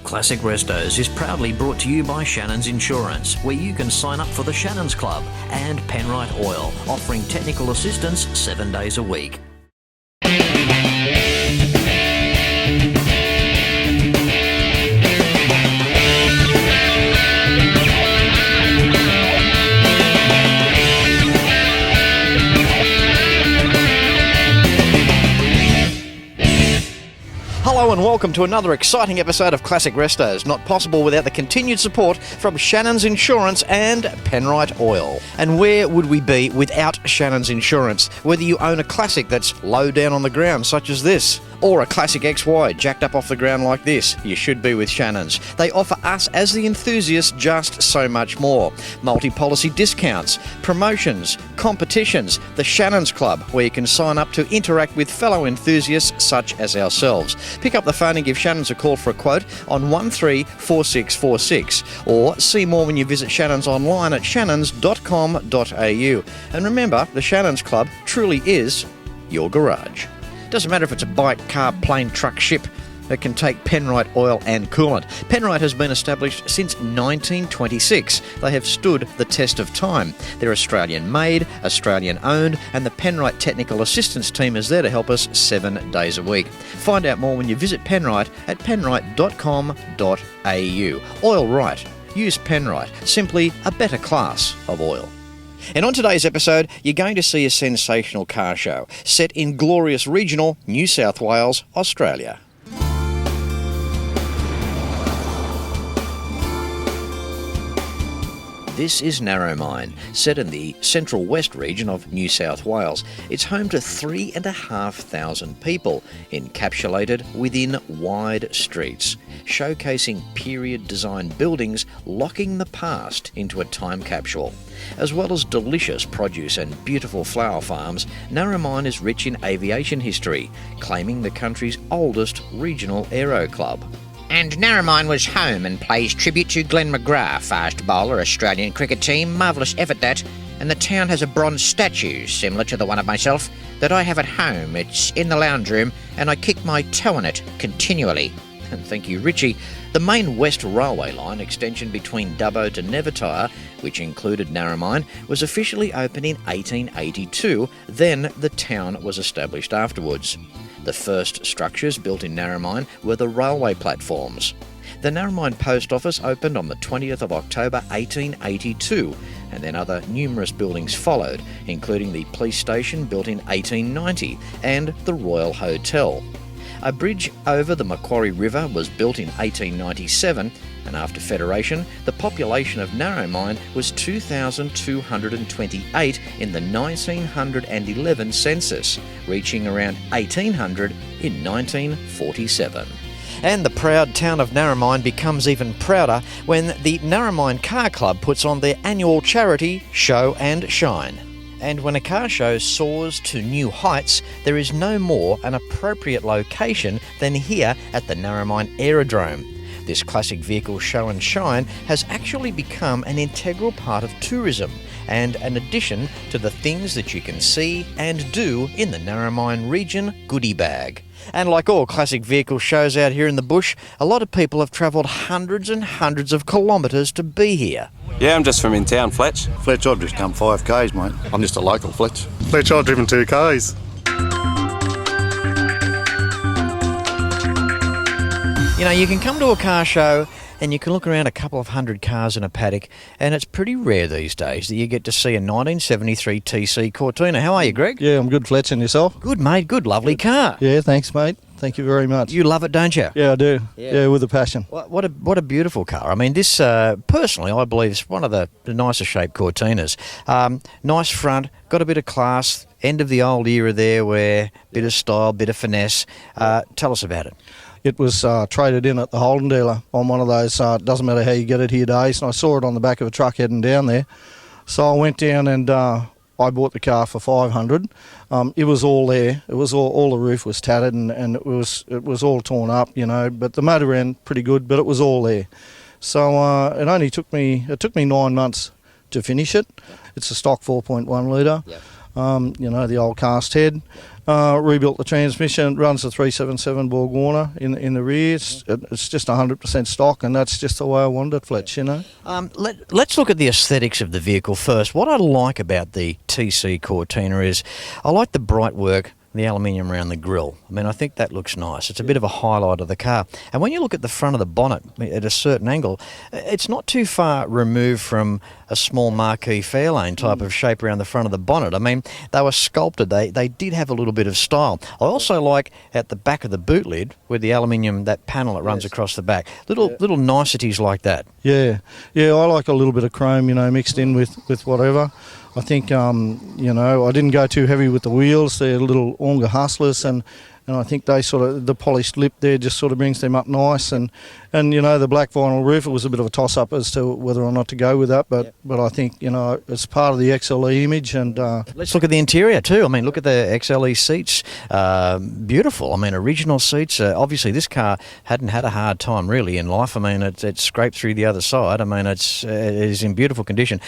Classic Restos is proudly brought to you by Shannons Insurance, where you can sign up for the Shannons Club, and Penrite Oil, offering technical assistance 7 days a week. Hello and welcome to another exciting episode of Classic Restos, not possible without the continued support from Shannons Insurance and Penrite Oil. And where would we be without Shannons Insurance? Whether you own a classic that's low down on the ground, such as this, or a classic XY jacked up off the ground like this, you should be with Shannons. They offer us as the enthusiasts just so much more. Multi-policy discounts, promotions, competitions, the Shannons Club, where you can sign up to interact with fellow enthusiasts such as ourselves. Pick up the phone and give Shannons a call for a quote on 134646, or see more when you visit Shannons online at shannons.com.au. And remember, the Shannons Club truly is your garage. Doesn't matter if it's a bike, car, plane, truck, ship, it can take Penrite oil and coolant. Penrite has been established since 1926. They have stood the test of time. They're Australian made, Australian owned, and the Penrite Technical Assistance Team is there to help us 7 days a week. Find out more when you visit Penrite at penrite.com.au. Oil right. Use Penrite. Simply a better class of oil. And on today's episode, you're going to see a sensational car show set in glorious regional New South Wales, Australia. This is Narromine, set in the central west region of New South Wales. It's home to 3,500 people, encapsulated within wide streets, showcasing period-designed buildings locking the past into a time capsule. As well as delicious produce and beautiful flower farms, Narromine is rich in aviation history, claiming the country's oldest regional aero club. And Narromine was home and pays tribute to Glenn McGrath, fast bowler, Australian cricket team, marvellous effort that, and the town has a bronze statue, similar to the one of myself, that I have at home. It's in the lounge room, and I kick my toe on it continually. And thank you, Richie. The main West Railway line extension between Dubbo to Nevertire, which included Narromine, was officially opened in 1882, then the town was established afterwards. The first structures built in Narromine were the railway platforms. The Narromine Post Office opened on the 20th of October 1882, and then other numerous buildings followed, including the police station built in 1890 and the Royal Hotel. A bridge over the Macquarie River was built in 1897, and after Federation, the population of Narromine was 2,228 in the 1911 census, reaching around 1,800 in 1947. And the proud town of Narromine becomes even prouder when the Narromine Car Club puts on their annual charity Show and Shine. And when a car show soars to new heights, there is no more an appropriate location than here at the Narromine Aerodrome. This classic vehicle show and shine has actually become an integral part of tourism and an addition to the things that you can see and do in the Narromine region goodie bag. And like all classic vehicle shows out here in the bush, a lot of people have travelled hundreds and hundreds of kilometres to be here. Yeah, I'm just from in town, Fletch. Fletch, I've just come 5Ks, mate. I'm just a local, Fletch. Fletch, I've driven 2Ks. You know, you can come to a car show and you can look around a couple of hundred cars in a paddock, and it's pretty rare these days that you get to see a 1973 TC Cortina. How are you, Greg? Yeah, I'm good, Fletch, and yourself? Good, mate. Good, lovely car. Yeah, thanks, mate. Thank you very much. You love it, don't you? Yeah, I do. Yeah, with a passion. What a beautiful car. I mean, this, personally, I believe is one of the nicer shaped Cortinas. Nice front, got a bit of class, end of the old era there where bit of style, bit of finesse. Tell us about it. It was traded in at the Holden dealer on one of those, doesn't matter how you get it here days, and I saw it on the back of a truck heading down there. So I went down and I bought the car for $500. It was all there. It was all the roof was tattered and it was all torn up, you know, but the motor ran pretty good, but it was all there. So it took me 9 months to finish it. It's a stock 4.1 litre. Yep. The old cast head. Rebuilt the transmission, runs the 377 Borg Warner in the rear. It's just 100% stock, and that's just the way I wanted it, Fletch, Let's look at the aesthetics of the vehicle first. What I like about the TC Cortina is I like the bright work, the aluminium around the grille. I mean, I think that looks nice. It's a bit of a highlight of the car. And when you look at the front of the bonnet at a certain angle, it's not too far removed from a small marquee Fairlane type of shape around the front of the bonnet. I mean, they were sculpted. They did have a little bit of style. I also like at the back of the boot lid with the aluminium, that panel that runs across the back. Little niceties like that. Yeah, I like a little bit of chrome, mixed in with whatever. I think, I didn't go too heavy with the wheels. They're little Onga Hustlers, and I think they the polished lip there just sort of brings them up nice. And the black vinyl roof, it was a bit of a toss-up as to whether or not to go with that. But I think, it's part of the XLE image. And let's look at the interior too. I mean, look at the XLE seats. Beautiful. I mean, original seats. Obviously, this car hadn't had a hard time really in life. I mean, it scraped through the other side. I mean, it is in beautiful condition.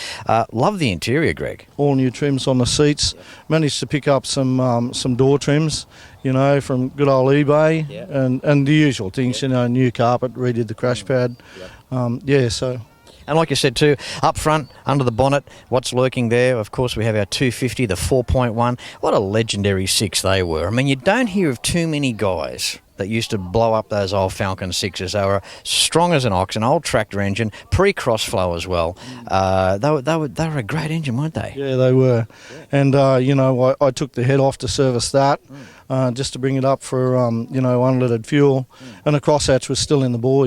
Love the interior, Greg. All new trims on the seats. Managed to pick up some door trims, from good old eBay, and the usual things, new carpet, redid the crash pad. So. And like you said too, up front, under the bonnet, what's lurking there? Of course, we have our 250, the 4.1. What a legendary six they were. I mean, you don't hear of too many guys that used to blow up those old Falcon 6s. They were strong as an ox, an old tractor engine, pre-crossflow as well. They were a great engine, weren't they? Yeah, they were. And, I took the head off to service that, just to bring it up for, unleaded fuel. And the crosshatch was still in the bore,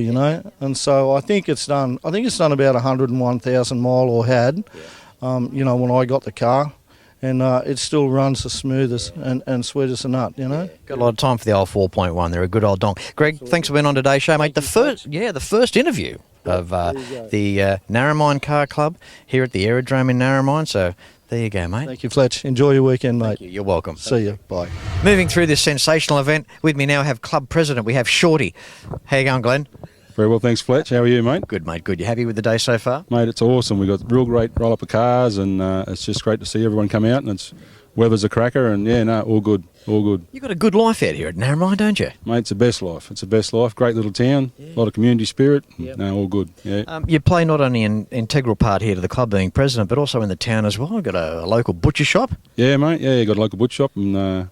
And so I think it's done about 101,000 mile or had, when I got the car. And it still runs as smooth as and sweet as a nut, Got a lot of time for the old 4.1. They're a good old donk. Greg, thanks for being on today's show, mate. The first interview of the Narromine Car Club here at the Aerodrome in Narromine. So there you go, mate. Thank you, Fletch. Enjoy your weekend, mate. You're welcome. See you. Bye. Moving through this sensational event, with me now I have club president. We have Shorty. How you going, Glenn? Very well, thanks, Fletch. How are you, mate? Good, mate. Good. You happy with the day so far? Mate, it's awesome. We've got real great roll-up of cars, and it's just great to see everyone come out, and weather's a cracker, and all good, all good. You've got a good life out here at Narromine, don't you? Mate, it's the best life. It's the best life. Great little town, a lot of community spirit. Yep. No, all good, yeah. You play not only an integral part here to the club being president, but also in the town as well. We've got a local butcher shop. Yeah, mate, you got a local butcher shop, and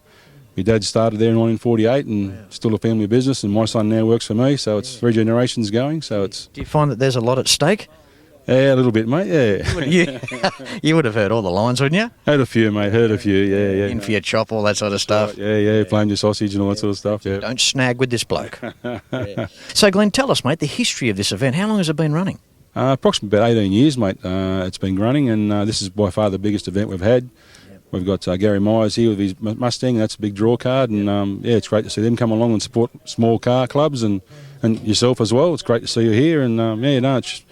my dad started there in 1948 and still a family business, and my son now works for me, so it's 3 generations going. So it's. Do you find that there's a lot at stake? Yeah, a little bit, mate, yeah. You would have heard all the lines, wouldn't you? Heard a few, mate, yeah. In for your chop, all that sort of stuff. Yeah, flame your sausage and all that sort of stuff, yeah. Don't snag with this bloke. So, Glenn, tell us, mate, the history of this event. How long has it been running? Approximately about 18 years, mate, it's been running, and this is by far the biggest event we've had. We've got Gary Myers here with his Mustang. That's a big draw card, and it's great to see them come along and support small car clubs and yourself as well. It's great to see you here, and it's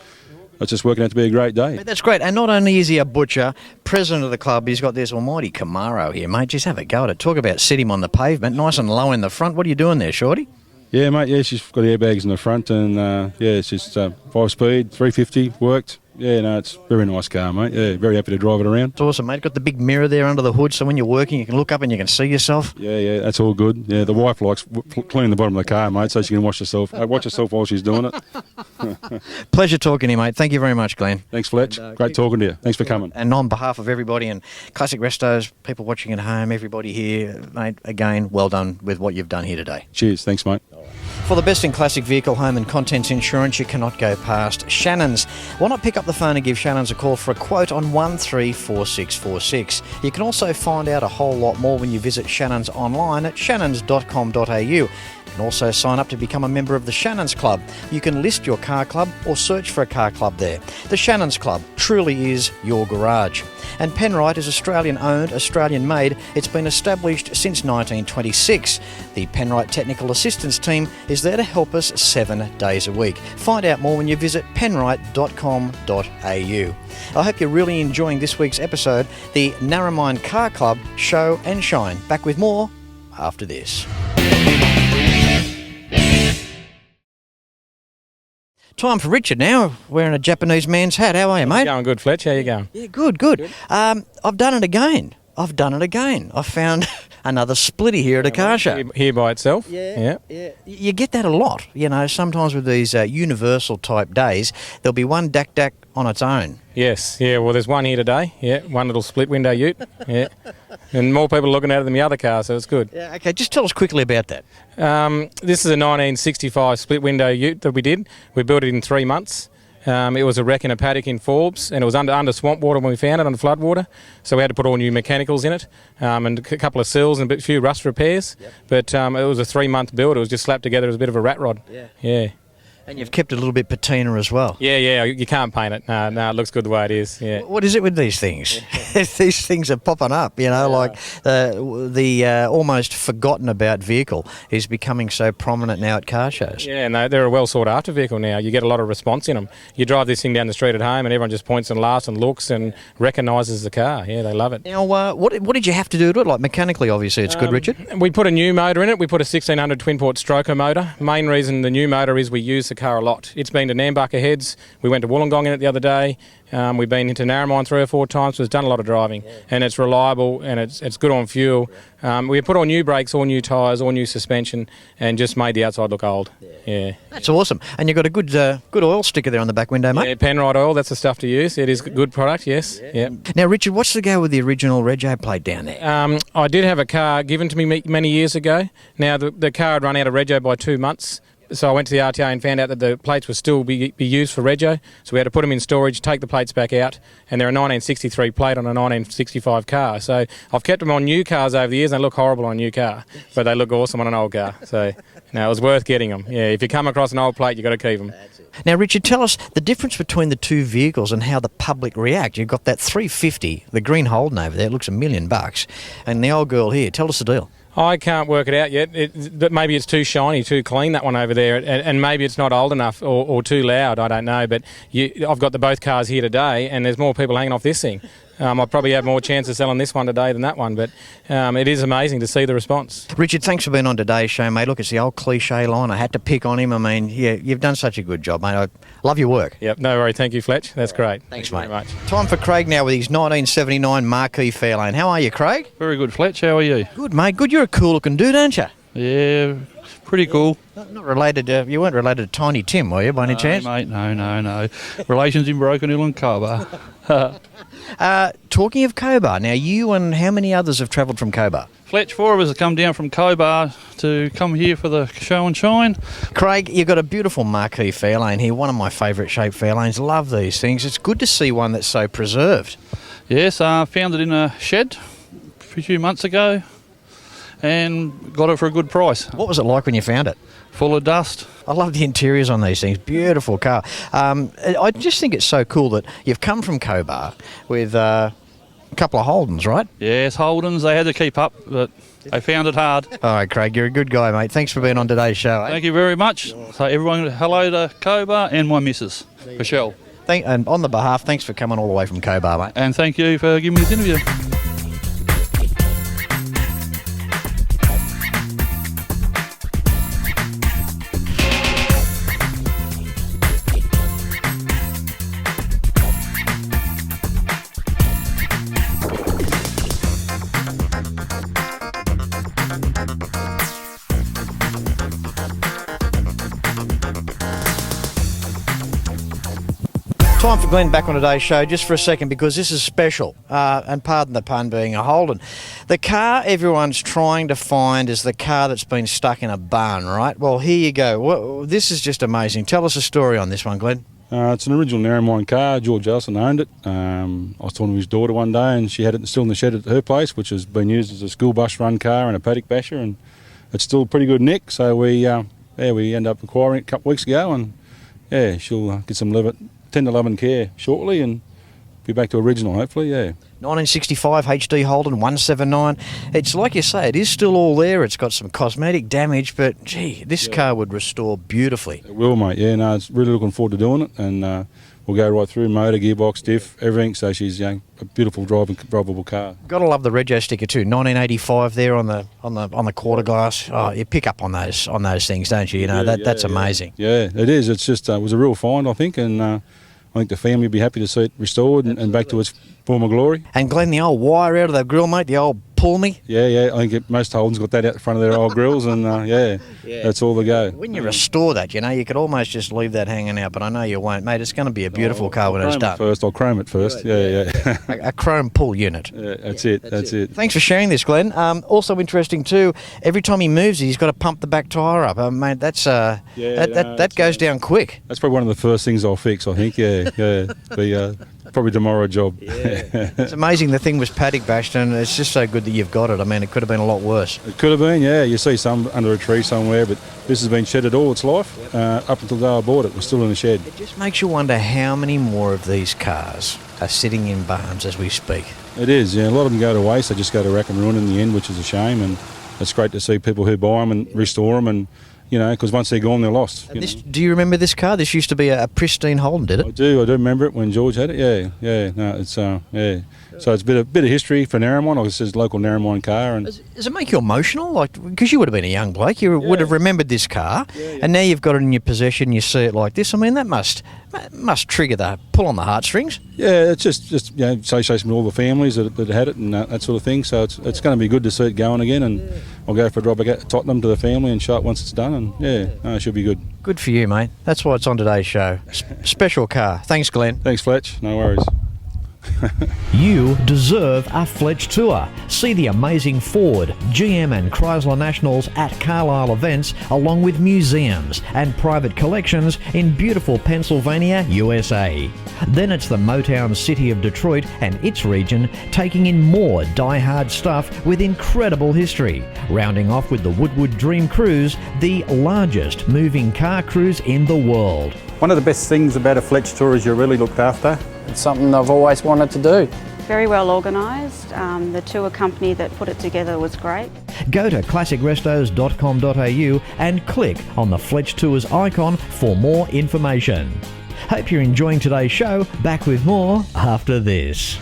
just working out to be a great day. That's great. And not only is he a butcher, president of the club, he's got this almighty Camaro here, mate. Just have a go at it. Talk about sit him on the pavement, nice and low in the front. What are you doing there, Shorty? Yeah, mate. Yeah, she's got airbags in the front, and it's just 5-speed, 350 worked. Yeah, it's a very nice car, mate. Yeah, very happy to drive it around. It's awesome, mate. Got the big mirror there under the hood, so when you're working, you can look up and you can see yourself. Yeah, that's all good. Yeah, the wife likes cleaning the bottom of the car, mate, so she can watch herself while she's doing it. Pleasure talking to you, mate. Thank you very much, Glenn. Thanks, Fletch. Great talking to you. Thanks for coming. And on behalf of everybody and Classic Restos, people watching at home, everybody here, mate, again, well done with what you've done here today. Cheers. Thanks, mate. For the best in classic vehicle, home and contents insurance, you cannot go past Shannons. Why not pick up the phone and give Shannons a call for a quote on 134646. You can also find out a whole lot more when you visit Shannons online at shannons.com.au. You can also sign up to become a member of the Shannons Club. You can list your car club or search for a car club there. The Shannons Club truly is your garage. And Penrite is Australian-owned, Australian-made. It's been established since 1926. The Penrite Technical Assistance Team is there to help us 7 days a week. Find out more when you visit penrite.com.au. I hope you're really enjoying this week's episode, the Narromine Car Club Show and Shine. Back with more after this. Time for Richard now, wearing a Japanese man's hat. How are you, mate? Going good, Fletch. How you going? Yeah, good. I've done it again. I've done it again. I found another splitter here at a car show. Here by itself. Yeah. You get that a lot. You know, sometimes with these universal type days, there'll be one DAC on its own. Yes, yeah, well there's one here today, yeah, one little split window ute, yeah. And more people are looking at it than the other car, so it's good. Yeah, okay, just tell us quickly about that. This is a 1965 split window ute that we did. We built it in 3 months. It was a wreck in a paddock in Forbes, and it was under swamp water when we found it, under flood water. So we had to put all new mechanicals in it, and a couple of seals and a few rust repairs. Yep. But it was a 3-month build. It was just slapped together as a bit of a rat rod. Yeah. And you've kept it a little bit patina as well. Yeah, you can't paint it. No, it looks good the way it is. Yeah. What is it with these things? These things are popping up, you know, like the almost forgotten about vehicle is becoming so prominent now at car shows. Yeah, and they're a well sought after vehicle now. You get a lot of response in them. You drive this thing down the street at home and everyone just points and laughs and looks and recognises the car. Yeah, they love it. Now, what did you have to do to it? Like mechanically, obviously, it's good, Richard. We put a new motor in it. We put a 1600 twin-port stroker motor. Main reason the new motor is we use the car a lot. It's been to Nambucca Heads. We went to Wollongong in it the other day. We've been into Narromine 3 or 4 times, so it's done a lot of driving. And it's reliable and it's good on fuel. We put all new brakes, all new tyres, all new suspension, and just made the outside look old. Yeah. That's awesome. And you've got a good oil sticker there on the back window, mate. Yeah, Penrite oil, that's the stuff to use. It is a good product, yes. Yeah. Now, Richard, what's the go with the original rego plate down there? I did have a car given to me many years ago. Now, the car had run out of rego by 2 months. So I went to the RTA and found out that the plates were still be used for rego. So we had to put them in storage, take the plates back out, and they're a 1963 plate on a 1965 car. So I've kept them on new cars over the years, and they look horrible on a new car, but they look awesome on an old car. So no, it was worth getting them. Yeah, if you come across an old plate, you've got to keep them. Now, Richard, tell us the difference between the two vehicles and how the public react. You've got that 350, the green Holden over there, it looks $1 million, and the old girl here. Tell us the deal. I can't work it out yet. Maybe it's too shiny, too clean, that one over there, and maybe it's not old enough or too loud, I don't know. But I've got both cars here today, and there's more people hanging off this thing. I probably have more chance of selling this one today than that one, but it is amazing to see the response. Richard, thanks for being on today's show, mate. Look, it's the old cliche line. I had to pick on him. I mean, yeah, you've done such a good job, mate. I love your work. Yep, no worry. Thank you, Fletch. That's great. Thanks, mate. Very much. Time for Craig now with his 1979 Marquis Fairlane. How are you, Craig? Very good, Fletch. How are you? Good, mate. Good. You're a cool-looking dude, aren't you? Yeah, pretty cool. Not related to... You weren't related to Tiny Tim, were you, by any chance? Mate, no. Relations in Broken Hill and Cobar. Talking of Cobar, now you and how many others have travelled from Cobar? Fletch, 4 of us have come down from Cobar to come here for the show and shine. Craig, you've got a beautiful Marquis Fairlane here, one of my favourite shaped Fairlanes. Love these things. It's good to see one that's so preserved. Yes, found it in a shed a few months ago and got it for a good price. What was it like when you found it? Full of dust. I love the interiors on these things. Beautiful car. I just think it's so cool that you've come from Cobar with a couple of Holdens, right? Yes, Holdens. They had to keep up, but they found it hard. All right, Craig, you're a good guy, mate. Thanks for being on today's show. Thank you very much. So everyone, hello to Cobar and my missus, Michelle. And on the behalf, thanks for coming all the way from Cobar, mate. And thank you for giving me this interview. Time for Glenn back on today's show just for a second because this is special, and pardon the pun being a Holden. The car everyone's trying to find is the car that's been stuck in a barn, right? Well, here you go. Well, this is just amazing. Tell us a story on this one, Glenn. It's an original Narromine car. George Ellison owned it. I was talking to his daughter one day and she had it still in the shed at her place, which has been used as a school bus run car and a paddock basher, and it's still pretty good nick. So we ended up acquiring it a couple of weeks ago, and yeah, she'll get some 10 to 11 care shortly and be back to original, hopefully, yeah. 1965 HD Holden 179. It's like you say, it is still all there. It's got some cosmetic damage, but gee, this car would restore beautifully. It will, mate. Yeah, no, it's really looking forward to doing it, and we'll go right through motor, gearbox, diff, everything. So she's a beautiful drivable car. Got to love the rego sticker too. 1985 there on the quarter glass. Oh, you pick up on those things, don't you? You know that's amazing. Yeah, it is. It's just it was a real find, I think, and I think the family will be happy to see it restored and back to its for my glory. And Glenn, the old wire out of the grill, mate, the old pull me. Yeah, I think most Holdens got that out the front of their old grills, and that's all the go. When you restore that, you could almost just leave that hanging out, but I know you won't, mate. It's going to be a beautiful car when it's done. I'll chrome it first. Yeah. A chrome pull unit. Yeah, that's it. Thanks for sharing this, Glenn. Also interesting too, every time he moves it, he's got to pump the back tyre up. Mate, that goes down quick. That's probably one of the first things I'll fix, I think. Yeah. Probably tomorrow job. It's amazing the thing was paddock bashed, and it's just so good that you've got it. I mean, it could have been a lot worse. It could have been, yeah. You see some under a tree somewhere, but this has been shedded all its life. Up until the day I bought it, it was still in the shed. It just makes you wonder how many more of these cars are sitting in barns as we speak. It is, yeah. A lot of them go to waste. They just go to rack and ruin in the end, which is a shame. And it's great to see people who buy them and restore them, and because once they're gone, they're lost. Do you remember this car? This used to be a pristine Holden, did it? I do remember it when George had it. Yeah. No, it's yeah. So it's a bit of history for Narromine. Like it says, local Narromine car. And does it make you emotional? Like, because you would have been a young bloke, you would have remembered this car, and now you've got it in your possession. You see it like this. I mean, that must trigger the pull on the heartstrings. Yeah, it's just association with all the families that had it and that sort of thing. So it's going to be good to see it going again, and I'll go for a drive back to Tottenham to the family and show it once it's done, and it should be good. Good for you, mate. That's why it's on today's show. Special car. Thanks, Glenn. Thanks, Fletch. No worries. You deserve a Fletch tour. See the amazing Ford, GM and Chrysler Nationals at Carlisle events, along with museums and private collections in beautiful Pennsylvania, USA. Then it's the Motown city of Detroit and its region, taking in more die-hard stuff with incredible history. Rounding off with the Woodward Dream Cruise, the largest moving car cruise in the world. One of the best things about a Fletch tour is you're really looked after. It's something I've always wanted to do. Very well organised. The tour company that put it together was great. Go to classicrestos.com.au and click on the Fletch Tours icon for more information. Hope you're enjoying today's show. Back with more after this.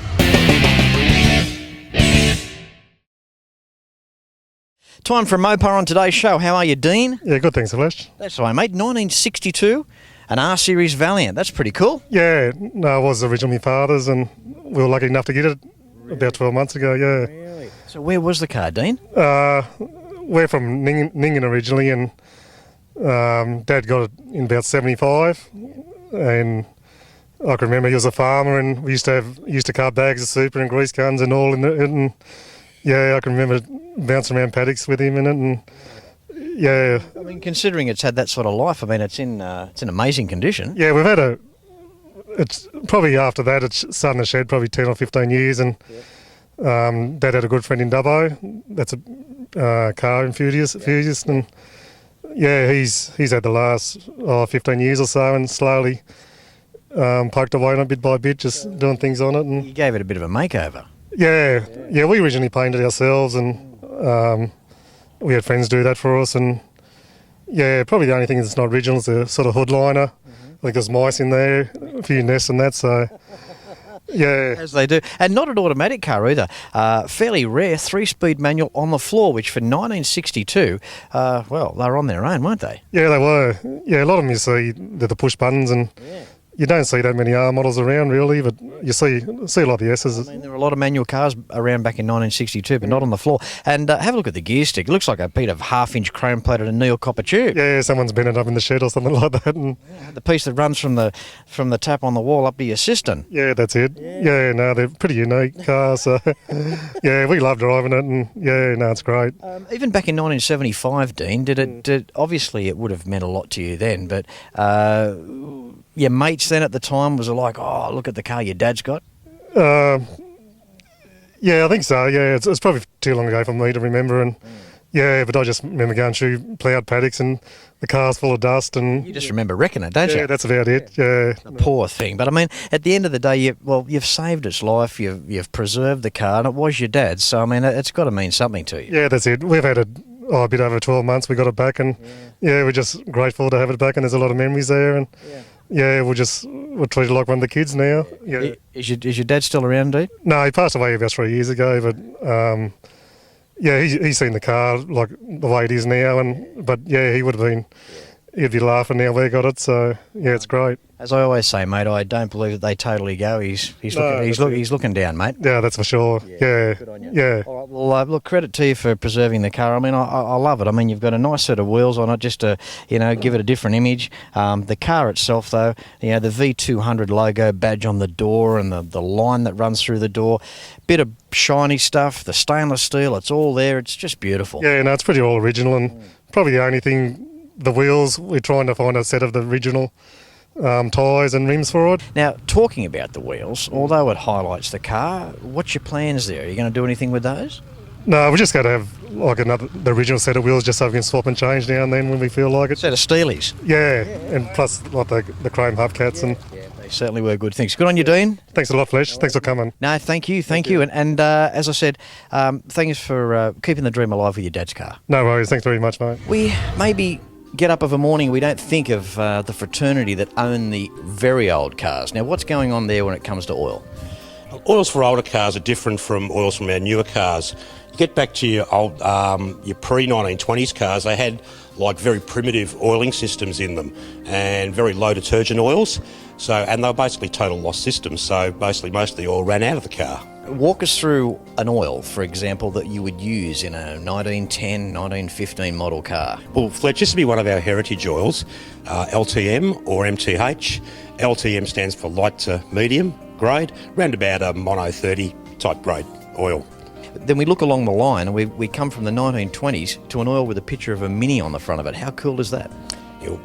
Time for a Mopar on today's show. How are you, Dean? Yeah, good, thanks, Fletch. That's all right, mate. 1962, an R-Series Valiant. That's pretty cool. Yeah, no, it was originally my father's, and we were lucky enough to get it about 12 months ago, yeah. Really? So where was the car, Dean? We're from Ningen originally, and Dad got it in about 75, and I can remember he was a farmer, and we used to carve bags of super and grease guns and all in it, and yeah, I can remember bouncing around paddocks with him in it, and yeah. I mean, considering it's had that sort of life, I mean, it's in amazing condition. Yeah, we've had it's probably after that, it's sat in the shed probably 10 or 15 years, and Dad had a good friend in Dubbo, that's a car enthusiast, and yeah, he's had the last 15 years or so, and slowly poked away on it bit by bit, just doing things on it. And you gave it a bit of a makeover. Yeah, we originally painted ourselves, and we had friends do that for us, and yeah, probably the only thing that's not original is the sort of hood liner. I think there's mice in there, a few nests and that, so yeah. As they do. And not an automatic car either. Fairly rare 3-speed manual on the floor, which for 1962, well, they were on their own, weren't they? Yeah, they were. Yeah, a lot of them you see, they're the push buttons, and you don't see that many R models around really, but you see a lot of the S's. I mean, there were a lot of manual cars around back in 1962, but not on the floor. And have a look at the gear stick. It looks like a bit of half-inch chrome-plated and Neil copper tube. Yeah, someone's bent it up in the shed or something like that. And the piece that runs from the tap on the wall up to your cistern. Yeah, that's it. Yeah, no, they're pretty unique cars. So yeah, we love driving it, and yeah, no, it's great. Even back in 1975, Dean, did obviously it would have meant a lot to you then, but your mates then at the time was like, oh, look at the car your dad's got? Yeah, I think so. Yeah, it's probably too long ago for me to remember. And yeah, but I just remember going through ploughed paddocks and the car's full of dust. And you just remember wrecking it, don't you? Yeah, that's about it. Yeah. The poor thing. But I mean, at the end of the day, you've saved its life. You've preserved the car, and it was your dad's. So I mean, it's got to mean something to you. Yeah, that's it. We've had a bit over 12 months. We got it back, and yeah, we're just grateful to have it back. And there's a lot of memories there. And yeah, we're treated like one of the kids now. Yeah. Is your dad still around, Dee? No, he passed away about 3 years ago, but yeah, he's seen the car like the way it is now, but yeah, he would have been you'd be laughing now we got it. So yeah, it's great. As I always say, mate, I don't believe that they totally go. He's looking down, mate. Yeah, that's for sure. Yeah. Good on you. Yeah. All right, well, look, credit to you for preserving the car. I mean, I love it. I mean, you've got a nice set of wheels on it just to, give it a different image. The car itself, though, the V200 logo badge on the door and the line that runs through the door, bit of shiny stuff, the stainless steel, it's all there. It's just beautiful. Yeah, no, it's pretty all original, and probably the only thing, the wheels, we're trying to find a set of the original tyres and rims for it. Now, talking about the wheels, although it highlights the car, what's your plans there? Are you going to do anything with those? No, we're just going to have like the original set of wheels just so we can swap and change now and then when we feel like it. Set of Steelies? Yeah, and plus like the chrome hubcaps. And they certainly were good things. Good on you, Dean. Thanks a lot, Fletch. Thanks for coming. No, thank you. And as I said, thanks for keeping the dream alive with your dad's car. No worries. Thanks very much, mate. We maybe get up of a morning, we don't think of the fraternity that own the very old cars. Now, what's going on there when it comes to oil? Oils for older cars are different from oils from our newer cars. You get back to your old, your pre-1920s cars, they had like very primitive oiling systems in them and very low detergent oils. And they were basically total loss systems. So basically most of the oil ran out of the car. Walk us through an oil, for example, that you would use in a 1910, 1915 model car. Well, Fletch, this would be one of our heritage oils, LTM or MTH. LTM stands for light to medium grade, round about a mono 30 type grade oil. Then we look along the line and we come from the 1920s to an oil with a picture of a Mini on the front of it. How cool is that?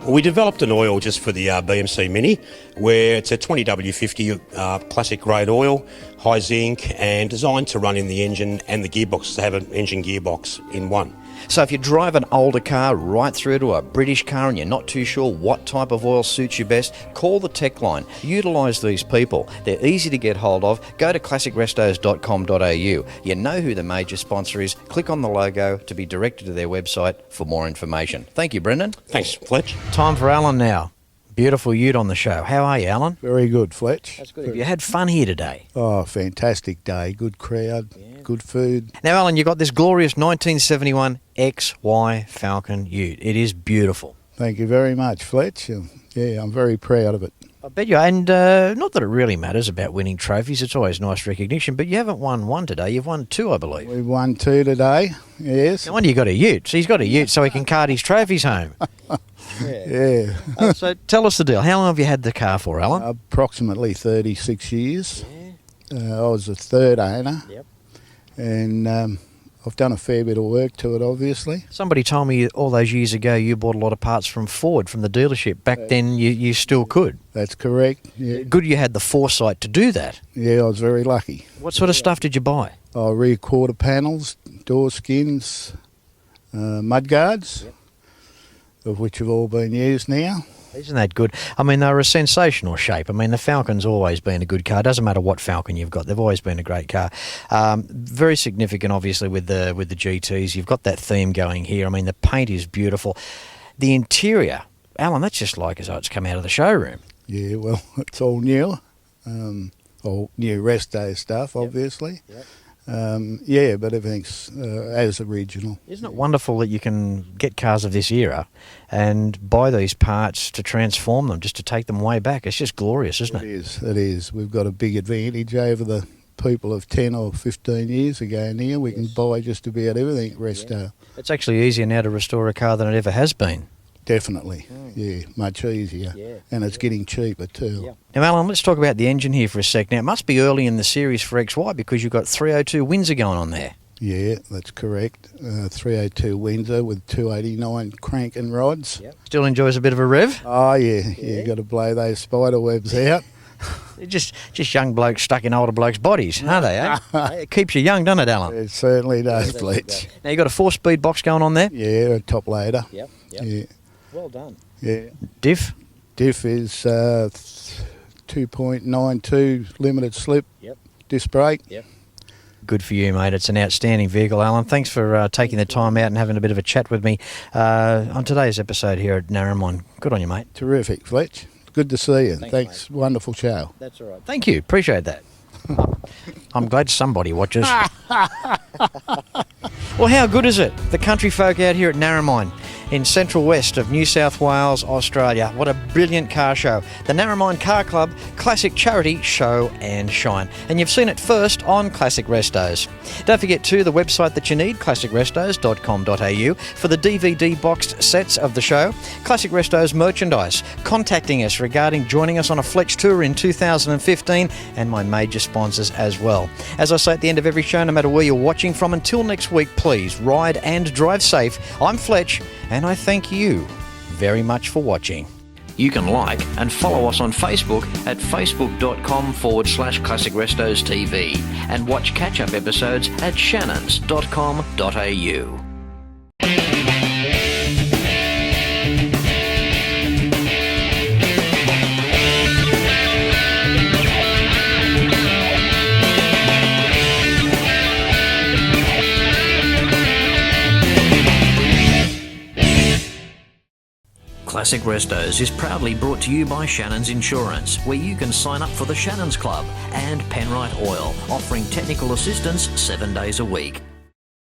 We developed an oil just for the BMC Mini, where it's a 20W50 classic grade oil, high zinc, and designed to run in the engine and the gearbox, to have an engine gearbox in one. So if you drive an older car right through to a British car and you're not too sure what type of oil suits you best, call the tech line. Utilise these people. They're easy to get hold of. Go to classicrestos.com.au. You know who the major sponsor is. Click on the logo to be directed to their website for more information. Thank you, Brendan. Thanks, Fletch. Time for Alan now. Beautiful Ute on the show. How are you, Alan? Very good, Fletch. That's good. Have you had fun here today? Oh, fantastic day. Good crowd, good food. Now, Alan, you've got this glorious 1971 XY Falcon Ute. It is beautiful. Thank you very much, Fletch. Yeah, I'm very proud of it. I bet you. And not that it really matters about winning trophies. It's always nice recognition. But you haven't won one today. You've won two, I believe. We've won two today, yes. No wonder you got a Ute. So he's got a Ute so he can cart his trophies home. Yeah. So tell us the deal. How long have you had the car for, Alan? Approximately 36 years. I was the third owner. Yep. And I've done a fair bit of work to it, obviously. Somebody told me all those years ago you bought a lot of parts from Ford, from the dealership. Back then you still could. That's correct. Yeah. Good you had the foresight to do that. Yeah, I was very lucky. What sort of stuff did you buy? Rear quarter panels, door skins, mud guards, of which have all been used now. Isn't that good? I mean, they were a sensational shape. I mean, the Falcon's always been a good car. It doesn't matter what Falcon you've got. They've always been a great car. Very significant, obviously, with the GTs. You've got that theme going here. I mean, the paint is beautiful. The interior, Alan, that's just like as though it's come out of the showroom. Yeah, well, it's all new. All new Restos stuff, obviously. Yep. Yeah, but everything's as original. Isn't it wonderful that you can get cars of this era and buy these parts to transform them, just to take them way back? It's just glorious, isn't it? It is. We've got a big advantage over the people of 10 or 15 years ago now. We can buy just about everything at Resto. It's actually easier now to restore a car than it ever has been. Definitely, yeah, much easier. And it's getting cheaper too. Now, Alan, let's talk about the engine here for a sec. Now, it must be early in the series for XY because you've got 302 Windsor going on there. Yeah, that's correct. 302 Windsor with 289 crank and rods. Still enjoys a bit of a rev? Oh, yeah. Got to blow those spider webs out. They're just young blokes stuck in older blokes' bodies, aren't they, eh? It keeps you young, doesn't it, Alan? It certainly does, Fletch. Now, you've got a 4-speed box going on there? Yeah, a top loader. Yep. Yeah. Well done. Yeah. Diff? Diff is 2.92 limited slip. Disc brake. Good for you, mate. It's an outstanding vehicle, Alan. Thanks for taking the time out and having a bit of a chat with me on today's episode here at Narromine. Good on you, mate. Terrific, Fletch. Good to see you. Thanks. Mate. Wonderful show. That's all right. Thank you. Appreciate that. I'm glad somebody watches. Well, how good is it? The country folk out here at Narromine in central west of New South Wales, Australia. What a brilliant car show. The Narromine Car Club Classic Charity Show and Shine. And you've seen it first on Classic Restos. Don't forget too, the website that you need, classicrestos.com.au, for the DVD boxed sets of the show. Classic Restos merchandise. Contacting us regarding joining us on a Fletch tour in 2015, and my major sponsors as well. As I say at the end of every show, no matter where you're watching from, until next week, please ride and drive safe. I'm Fletch, and I thank you very much for watching. You can like and follow us on Facebook at facebook.com/Classic Restos TV and watch catch-up episodes at shannons.com.au. Classic Restos is proudly brought to you by Shannons Insurance, where you can sign up for the Shannons Club, and Penrite Oil, offering technical assistance 7 days a week.